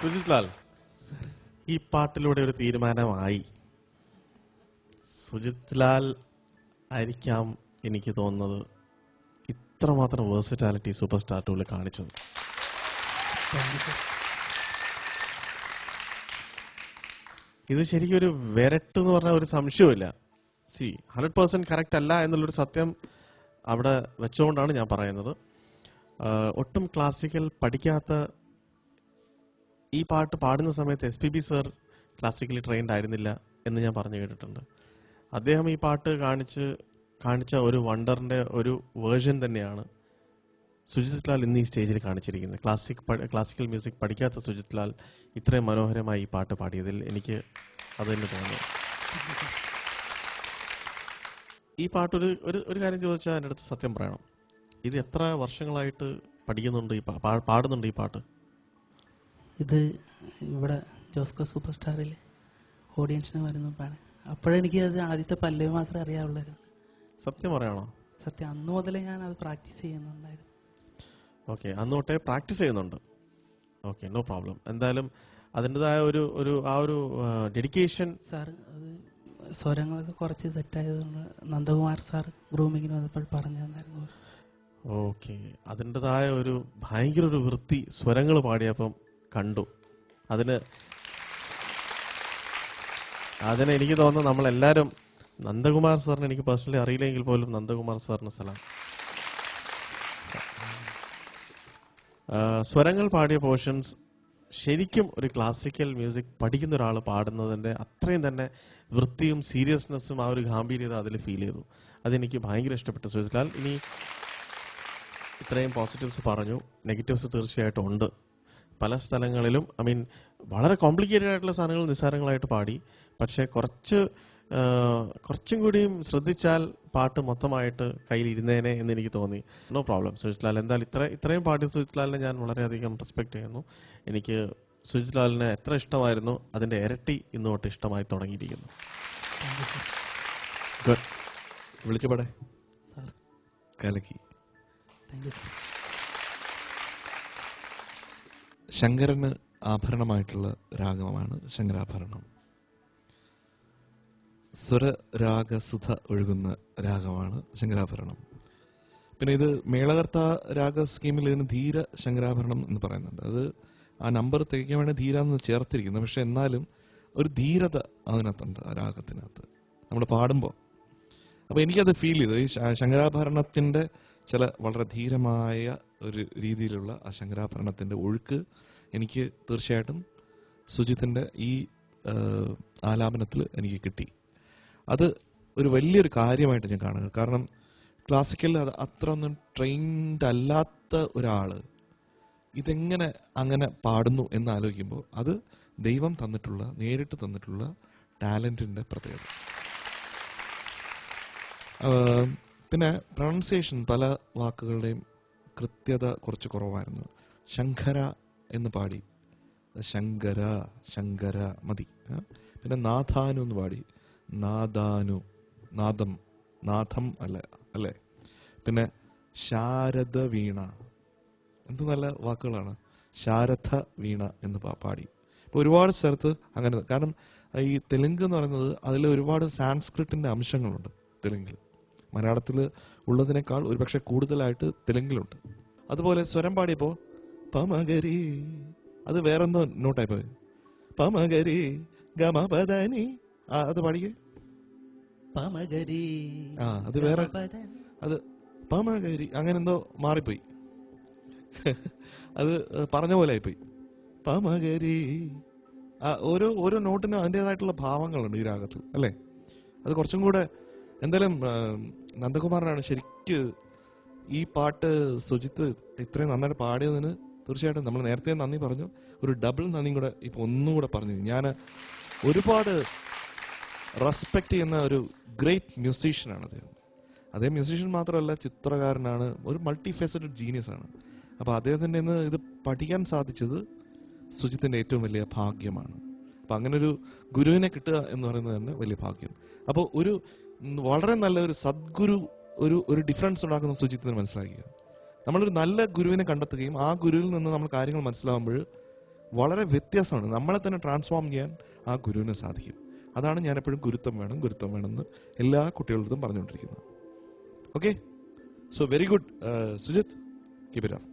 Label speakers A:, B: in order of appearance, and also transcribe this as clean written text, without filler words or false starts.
A: സുജിത് ലാൽ, ഈ പാട്ടിലൂടെ ഒരു തീരുമാനമായി. സുജിത് ലാൽ ആയിരിക്കാം എനിക്ക് തോന്നുന്നത് ഇത്രമാത്രം വേഴ്സിറ്റാലിറ്റി സൂപ്പർ സ്റ്റാർ 2 കാണിച്ചത്. ഇത് ശരിക്കും ഒരു വെരട്ട് എന്ന് പറഞ്ഞ ഒരു സംശയമില്ല. 100% കറക്റ്റ് അല്ല എന്നുള്ളൊരു സത്യം അവിടെ വെച്ചുകൊണ്ടാണ് ഞാൻ പറയുന്നത്. ഒട്ടും ക്ലാസിക്കൽ പഠിക്കാത്ത ഈ പാട്ട് പാടുന്ന സമയത്ത് SPB സർ ക്ലാസിക്കലി ട്രെയിൻഡ് ആയിരുന്നില്ല എന്ന് ഞാൻ പറഞ്ഞു കേട്ടിട്ടുണ്ട്. അദ്ദേഹം ഈ പാട്ട് കാണിച്ച ഒരു വണ്ടറിന്റെ ഒരു വേർഷൻ തന്നെയാണ് സുജിത് ലാൽ ഇന്ന് ഈ സ്റ്റേജിൽ കാണിച്ചിരിക്കുന്നത്. ക്ലാസിക്കൽ മ്യൂസിക് പഠിക്കാത്ത സുജിത് ലാൽ ഇത്രയും മനോഹരമായി ഈ പാട്ട് പാടിയതിൽ എനിക്ക് അത് തന്നെ തോന്നുന്നു. ഈ പാട്ട് ഒരു കാര്യം ചോദിച്ചാൽ എൻ്റെ അടുത്ത് സത്യം പറയണം, ഇത് എത്ര വർഷങ്ങളായിട്ട് പഠിക്കുന്നുണ്ട്, പാടുന്നുണ്ട് ഈ പാട്ട്?
B: ഇത് ഇവിടെ ജോസ്കോ സൂപ്പർ സ്റ്റാറിൽ ഓഡിയൻസിന് വരുന്നപ്പോഴാണ്. അപ്പോഴെനിക്ക് അത് ആദ്യത്തെ പല്ലവി മാത്രമേ അറിയാവുള്ളായിരുന്നു.
A: സത്യം പറയണോ?
B: സത്യം, അന്ന് മുതലേ ഞാൻ അത് പ്രാക്ടീസ് ചെയ്യുന്നുണ്ടായിരുന്നു.
A: ഓക്കെ, അന്ന് തൊട്ടേ പ്രാക്ടീസ് ചെയ്യുന്നുണ്ട്. Okay, no problem. എന്തായാലും അതിൻ്റെതായ ഒരു ഡെഡിക്കേഷൻ.
B: സാർ അത് സ്വരങ്ങളൊക്കെ കുറച്ച് തെറ്റായതുകൊണ്ട് നന്ദകുമാർ സാർ ഗ്രൂമിങ്ങിന് വന്നപ്പോൾ പറഞ്ഞു തന്നായിരുന്നു.
A: ഓക്കെ, അതിൻ്റെതായ ഒരു ഭയങ്കര ഒരു വൃത്തി സ്വരങ്ങൾ പാടിയപ്പം കണ്ടു. അതിന് എനിക്ക് തോന്നുന്നു നമ്മളെല്ലാവരും നന്ദകുമാർ സാറിന് എനിക്ക് പേഴ്സണലി അറിയില്ലെങ്കിൽ പോലും നന്ദകുമാർ സാറിന് സലാം. സ്വരങ്ങൾ പാടിയ പോർഷൻസ് ശരിക്കും ഒരു ക്ലാസിക്കൽ മ്യൂസിക് പഠിക്കുന്ന ഒരാൾ പാടുന്നതിൻ്റെ അത്രയും തന്നെ വൃത്തിയും സീരിയസ്നെസ്സും ആ ഒരു ഗാംഭീര്യത അതിൽ ഫീൽ ചെയ്തു. അതെനിക്ക് ഭയങ്കര ഇഷ്ടപ്പെട്ടു. സുജിത് ലാൽ, ഇനി ഇത്രയും പോസിറ്റീവ്സ് പറഞ്ഞു, നെഗറ്റീവ്സ് തീർച്ചയായിട്ടും ഉണ്ട്. പല സ്ഥലങ്ങളിലും വളരെ കോംപ്ലിക്കേറ്റഡ് ആയിട്ടുള്ള സാധനങ്ങൾ നിസ്സാരങ്ങളായിട്ട് പാടി. പക്ഷേ കുറച്ചും കൂടിയും ശ്രദ്ധിച്ചാൽ പാട്ട് മൊത്തമായിട്ട് കയ്യിലിരുന്നേനെ എന്ന് എനിക്ക് തോന്നി. No problem Sujith Lal. എന്തായാലും ഇത്രയും പാടിയ സുജിത് ലാലിനെ ഞാൻ വളരെയധികം റെസ്പെക്ട് ചെയ്യുന്നു. എനിക്ക് സുജിത് ലാലിനെ എത്ര ഇഷ്ടമായിരുന്നു അതിൻ്റെ ഇരട്ടി ഇന്ന് തൊട്ട് ഇഷ്ടമായി തുടങ്ങിയിരിക്കുന്നു. ഗുഡ്. വിളിച്ചപാടെ കലക്കി.
C: ശങ്കരന് ആഭരണമായിട്ടുള്ള രാഗമാണ് ശങ്കരാഭരണം. സ്വരരാഗസുധ ഒഴുകുന്ന രാഗമാണ് ശങ്കരാഭരണം. പിന്നെ ഇത് മേളകർത്ത രാഗ സ്കീമിൽ ഇതിന് ധീര ശങ്കരാഭരണം എന്ന് പറയുന്നുണ്ട്. അത് ആ നമ്പർ തികയ്ക്കാൻ വേണ്ടി ധീര എന്ന് ചേർത്തിരിക്കുന്നു. പക്ഷെ എന്നാലും ഒരു ധീരത അതിനകത്തുണ്ട്, ആ രാഗത്തിനകത്ത് നമ്മൾ പാടുമ്പോൾ. അപ്പോൾ എനിക്കത് ഫീൽ ചെയ്തു. ഈ ശങ്കരാഭരണത്തിൻ്റെ ചില വളരെ ധീരമായ ഒരു രീതിയിലുള്ള ആ ശങ്കരാഭരണത്തിൻ്റെ ഒഴുക്ക് എനിക്ക് തീർച്ചയായിട്ടും സുജിത്തിൻ്റെ ഈ ആലാപനത്തിൽ എനിക്ക് കിട്ടി. അത് ഒരു വലിയൊരു കാര്യമായിട്ട് ഞാൻ കാണുന്നത്. കാരണം ക്ലാസിക്കലിൽ അത് അത്ര ഒന്നും ട്രെയിൻഡ് അല്ലാത്ത ഒരാൾ ഇതെങ്ങനെ അങ്ങനെ പാടുന്നു എന്ന് ആലോചിക്കുമ്പോൾ അത് ദൈവം നേരിട്ട് തന്നിട്ടുള്ള ടാലൻറ്റിൻ്റെ പ്രത്യേകത. പിന്നെ പ്രൊണൗൺസിയേഷൻ പല വാക്കുകളുടെയും കൃത്യത കുറച്ച് കുറവായിരുന്നു. ശങ്കര എന്ന് പാടി, ശങ്കര മതി. പിന്നെ നാഥാനു എന്ന് പാടി, നാഥം അല്ലേ. പിന്നെ ശാരദ വീണ, എന്ത് നല്ല വാക്കുകളാണ്. ശാരദ വീണ എന്ന് പാടി. ഇപ്പോൾ ഒരുപാട് സ്ഥലത്ത് അങ്ങനെ. കാരണം ഈ തെലുങ്ക് എന്ന് പറയുന്നത് അതിൽ ഒരുപാട് സാൻസ്ക്രിറ്റിന്റെ അംശങ്ങളുണ്ട് തെലുങ്കിൽ. മലയാളത്തിൽ ഉള്ളതിനേക്കാൾ ഒരുപക്ഷെ കൂടുതലായിട്ട് തെലുങ്കിലുണ്ട്. അതുപോലെ സ്വരം പാടിയപ്പോൾ പമഗരി, അത് വേറെന്തോ നോട്ടായി പോയി. പമഗരി ഗമപദനി, അത് പാടിക്കേ.
B: പമഗരി,
C: അത് വേറെ, അത് പമഗരി അങ്ങനെ എന്തോ മാറിപ്പോയി. അത് പറഞ്ഞ പോലെ ആയിപ്പോയി. പമഗരി, ഓരോ നോട്ടിനും അതിൻ്റെതായിട്ടുള്ള ഭാവങ്ങളുണ്ട് ഈ രാഗത്തിൽ, അല്ലേ? അത് കുറച്ചും കൂടെ എന്തായാലും നന്ദകുമാറിനാണ് ശരിക്ക് ഈ പാട്ട് സുജിത്ത് ഇത്രയും നന്നായിട്ട് പാടിയതിന് തീർച്ചയായിട്ടും നമ്മൾ നേരത്തെ നന്ദി പറഞ്ഞു. ഒരു ഡബിൾ നന്ദിയും കൂടെ ഇപ്പൊ ഒന്നും കൂടെ പറഞ്ഞു. ഞാൻ ഒരുപാട് റെസ്പെക്ട് ചെയ്യുന്ന ഒരു ഗ്രേറ്റ് മ്യൂസീഷ്യനാണ് അദ്ദേഹം. അതേ മ്യൂസീഷ്യൻ മാത്രമല്ല, ചിത്രകാരനാണ്, ഒരു മൾട്ടി ഫേസറ്റഡ് ജീനിയസ് ആണ്. അപ്പോൾ അദ്ദേഹത്തിൻ്റെ ഇന്ന് ഇത് പഠിക്കാൻ സാധിച്ചത് സുജിത്തിൻ്റെ ഏറ്റവും വലിയ ഭാഗ്യമാണ്. അപ്പം അങ്ങനെ ഒരു ഗുരുവിനെ കിട്ടുക എന്ന് പറയുന്നത് തന്നെ വലിയ ഭാഗ്യം. അപ്പോൾ ഒരു വളരെ നല്ല ഒരു സദ്ഗുരു ഒരു ഡിഫറൻസ് ഉണ്ടാക്കുന്ന സുജിത്തിന് മനസ്സിലാക്കുക. നമ്മളൊരു നല്ല ഗുരുവിനെ കണ്ടെത്തുകയും ആ ഗുരുവിൽ നിന്ന് നമ്മൾ കാര്യങ്ങൾ മനസ്സിലാവുമ്പോൾ വളരെ വ്യത്യാസമാണ്. നമ്മളെ തന്നെ ട്രാൻസ്ഫോം ചെയ്യാൻ ആ ഗുരുവിന് സാധിക്കും. അതാണ് ഞാൻ എപ്പോഴും ഗുരുത്വം വേണം എന്ന് എല്ലാ കുട്ടികളുടെയും പറഞ്ഞുകൊണ്ടിരിക്കുന്നത്. Okay, so very good Sujith, keep it up.